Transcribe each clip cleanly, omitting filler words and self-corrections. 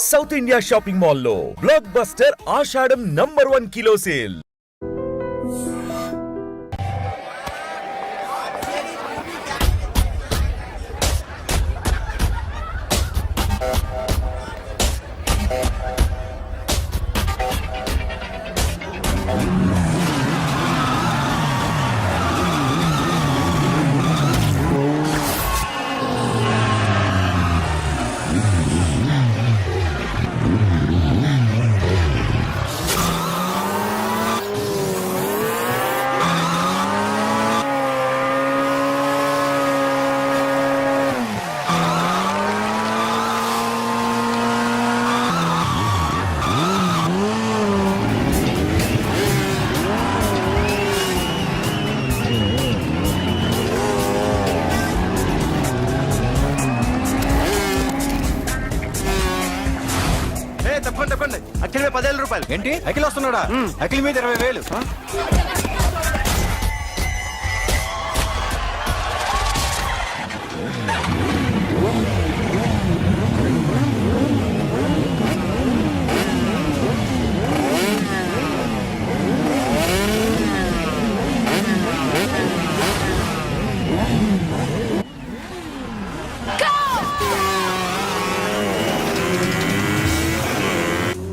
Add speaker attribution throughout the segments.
Speaker 1: South India shopping మాల్లో block buster ఆషాఢం #1 kilo sale.
Speaker 2: తప్పండి అఖిల్ మీద 10,000 రూపాయలు.
Speaker 3: ఏంటి అఖిల్ వస్తున్నాడా? అఖిల్ మీద 20,000.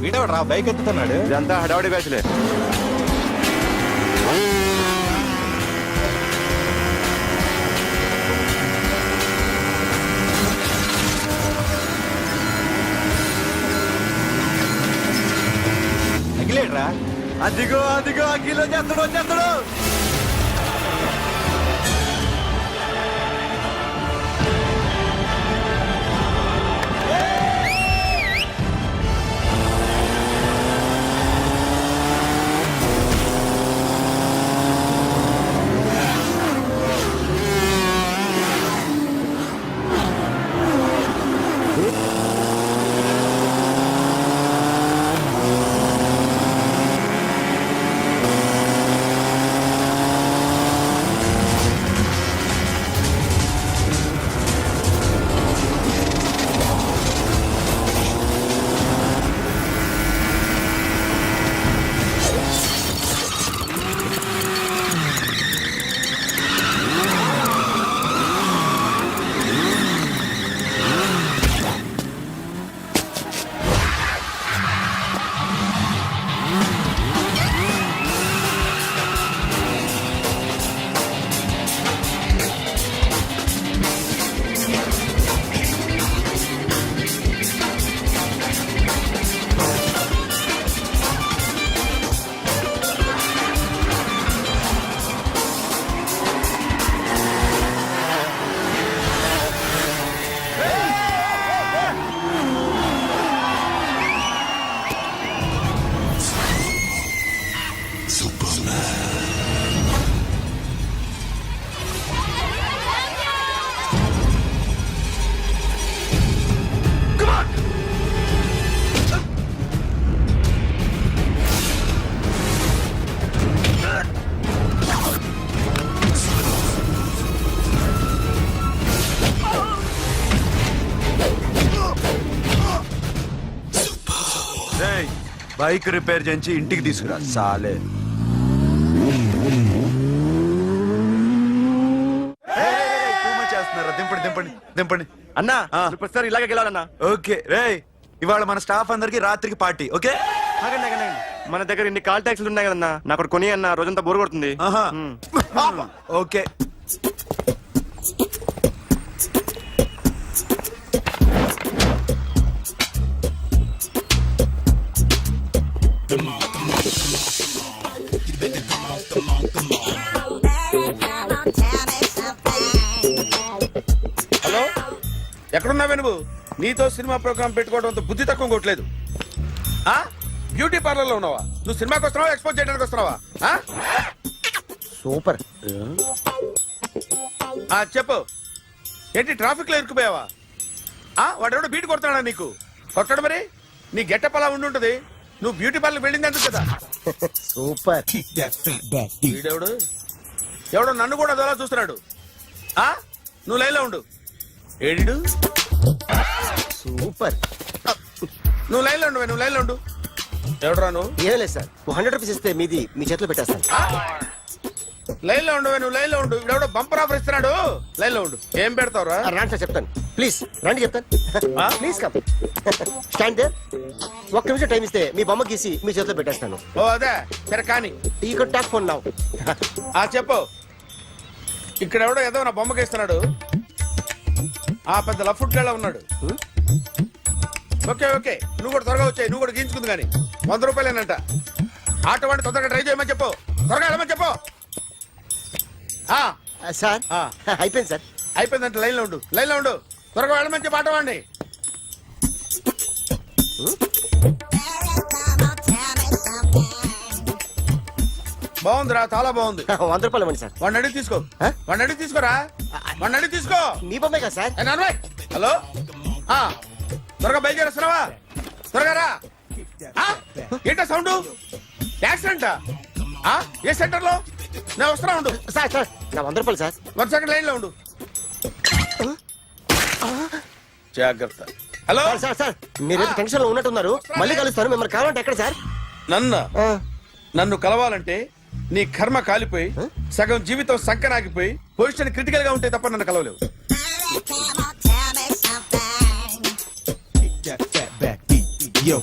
Speaker 3: వీడవడ్రా బైక్ ఎత్తుతున్నాడు.
Speaker 2: ఇదంతా హడావడి బ్యాచ్లే.
Speaker 3: అఖిలేడ్రా?
Speaker 2: అదిగో అఖిల్ వచ్చేస్తాడు. బైక్ రిపేర్ చేయించి ఇంటికి తీసుకురా సాలే. చేస్తున్నారా? దింపండి అన్నా. ప్రతిసారి ఇలాగే గెలాలన్నా.
Speaker 4: ఓకే రే, ఇవాళ మన స్టాఫ్ అందరికి రాత్రికి పార్టీ. ఓకే
Speaker 2: మన దగ్గర ఇన్ని కాల్ ట్యాక్సీలు ఉన్నాయి కదన్నా, నాకు కొని అన్న రోజంతా బోర్ కొడుతుంది.
Speaker 4: ఓకే
Speaker 5: హలో, ఎక్కడున్నావే నువ్వు? నీతో సినిమా ప్రోగ్రామ్ పెట్టుకోవడంతో బుద్ధి తక్కువ కొట్టలేదు. బ్యూటీ పార్లర్ లో ఉన్నావా? నువ్వు సినిమాకి వస్తున్నావా, ఎక్స్పోజ్ చేయడానికి వస్తున్నావా?
Speaker 3: సూపర్.
Speaker 5: చెప్పు, ఏంటి ట్రాఫిక్ లో ఇరుక్కుపోయావా? వాడెవడో బీట్ కొడతాడా నీకు? కొట్టాడు మరి. నీ గెట్టప్ అలా ఉండి ఉంటుంది. నువ్వు బ్యూటీ పార్లర్ వెళ్ళింది ఎందుకు కదా?
Speaker 3: సూపర్.
Speaker 5: వీడెవడు? ఎవడో నన్ను కూడా అదోలా చూస్తున్నాడు. నువ్వు లైన్లో ఉండు. ఏడు
Speaker 3: సూపర్.
Speaker 5: నువ్వు లైన్ లో ఉండు నువ్వు లైన్ లో ఉండు. ఎవడరా నువ్వు?
Speaker 6: ఏం లేదు సార్, 100 రూపీస్ ఇస్తే మీది మీ చేతిలో పెట్టేస్తాను.
Speaker 5: లైన్ లో ఉండు నువ్వు లైన్ లో ఉండు. ఇవిడెవడో బంపర్ ఆఫర్ ఇస్తున్నాడు. లైన్ లో ఉండు. ఏం పెడతావురా?
Speaker 6: రాండి సార్ చెప్తాను, ప్లీజ్ రండి చెప్తాను.
Speaker 5: ఆ?
Speaker 6: Please come stand there. ఒక్క నిమిషం టైం ఇస్తే మీ బొమ్మ గీసి మీ చేతిలో పెట్టేస్తాను.
Speaker 5: ఓ అదే సరే కానీ.
Speaker 6: You can talk phone now.
Speaker 5: చెప్పు. ఇక్కడ ఎవడో ఏదో నా బొమ్మకి ఇస్తున్నాడు. పెద్ద లఫుట్ గళ్ళ ఉన్నాడు. ఓకే ఓకే నువ్వు కూడా త్వరగా వచ్చాయి. నువ్వు కూడా గీంచుకుంది కానీ 100 రూపాయలేనంట. ఆటో వాడిని తొందరగా ట్రై చేయమని చెప్పు. త్వరగా వెళ్ళమని చెప్పు.
Speaker 6: సార్ అయిపోయింది సార్.
Speaker 5: అయిపోయిందంటే లైన్ లో ఉండు. లైన్ లో ఉండు. త్వరగా వెళ్ళమని చెప్పు ఆటో వాడిని. బాగుందిరా చాలా బాగుంది.
Speaker 6: 100 రూపాయలు ఇవ్వండి సార్.
Speaker 5: వాడిని అడిగి తీసుకో.
Speaker 6: ఆ?
Speaker 5: వాడిని అడిగి తీసుకోరా. వాడిని అడిగి తీసుకో.
Speaker 6: మీ బొమ్మే కదా సార్.
Speaker 5: ఏ నాన్నబాయ్, హలో త్వరగా బయలుదేరేస్తున్నావా? త్వరగా రా. ఏంటా సౌండ్? యాక్సిడెంటా? ఏ సెంటర్ లో? నేను వస్తున్నా ఉండు.
Speaker 6: సార్ సార్ నా 100 రూపాయలు సార్.
Speaker 5: 1 సెకండ్ లైన్ లో ఉండు. జాగ్రత్త. హలో
Speaker 6: సార్ సార్ సార్ మీరేదో టెన్షన్ లో ఉన్నట్టున్నారు. మళ్ళీ కలుస్తాను. మిమ్మల్ని కావాలంటే ఎక్కడ సార్?
Speaker 5: నన్ను కలవాలంటే నీ కర్మ కాలిపోయి సగం జీవితం సంకనాగిపోయి పొజిషన్ క్రిటికల్ గా ఉంటే తప్ప నన్ను కలవలేవు.
Speaker 3: That fat back beat, yo.